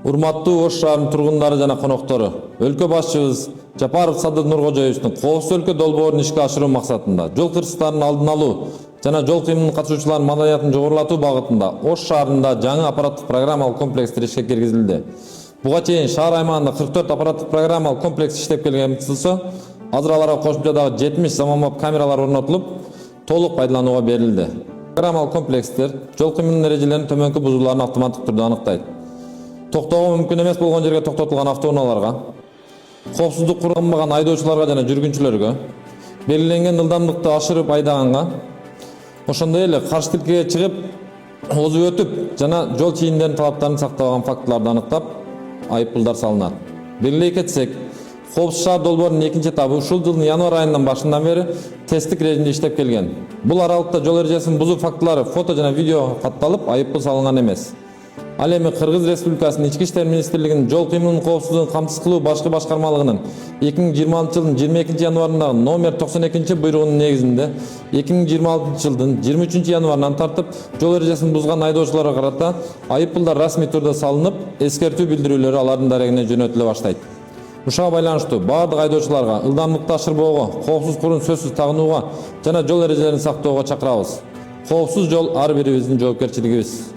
Урматтуу Ош шаарынын тургундары жана коноктору, өлкө башчыбыз Жапаров Садыр Нуркожоевичтин коопсуз өлкө долбоорун ишке ашыруу максатында жол кырсыктарын алдын алуу жана жол кыймылына катышуучулардын маданиятын жогорулатуу багытында Ош шаарында жаңы аппараттык программалык комплекстер ишке киргизилди. Буга чейин шаар аймагында 44 аппараттык программалык комплекс иштеп келген болсо, азыр аларга кошумча дагы 70 заманбап камералар орнотулуп, толук пайдаланууга берилди. Программалык комплекстер жол кыймылынын эрежелеринин төмөнкү бузууларын автоматтык түрдө аныктайт. Токтоого мүмкүн эмес болгон жерге токтотулган автоунааларга, коопсуздук курганбаган айдоочуларга жана жүргүнчүлөргө, белгиленген ылдамдыкты ашырып айдаганга, ошондой эле каршы тилкеге чыгып, озуп өтүп жана жол чийимдеринин талаптарын сактабаган фактыларды аныктап, айыппулдар салынат. Белгилей кетсек, коопсуз шаар долбоорунун экинчи этабы ушул жылдын январь айынан башынан бери тесттик режимде иштеп келген. Бул аралыкта жол эрежесин бузуу фактылары фото жана видео катталып, айыппул салынган эмес. Ал эми Кыргыз Республикасынын Ички иштер министрлигинин жол кыймылынын коопсуздугун камсыз кылуу башкы башкармалыгынын 2026 жылдын 22 январындагы номер 92 буйругунун негизинде 2026 жылдын 23 январынан тартып жол эрежесин бузган айдоочуларга карата айыппулдар расмий түрдө салынып, эскертүү билдирүүлөрү алардын дарегине жөнөтүлө баштайт. Ушуга байланыштуу баардык айдоочуларга ылдамдыкты ашырбоого, коопсуз курун сөзсүз тагынууга жана жол эрежелерин сактоого чакырабыз. Коопсуз жол ар бирибиздин жоопкерчилигибиз.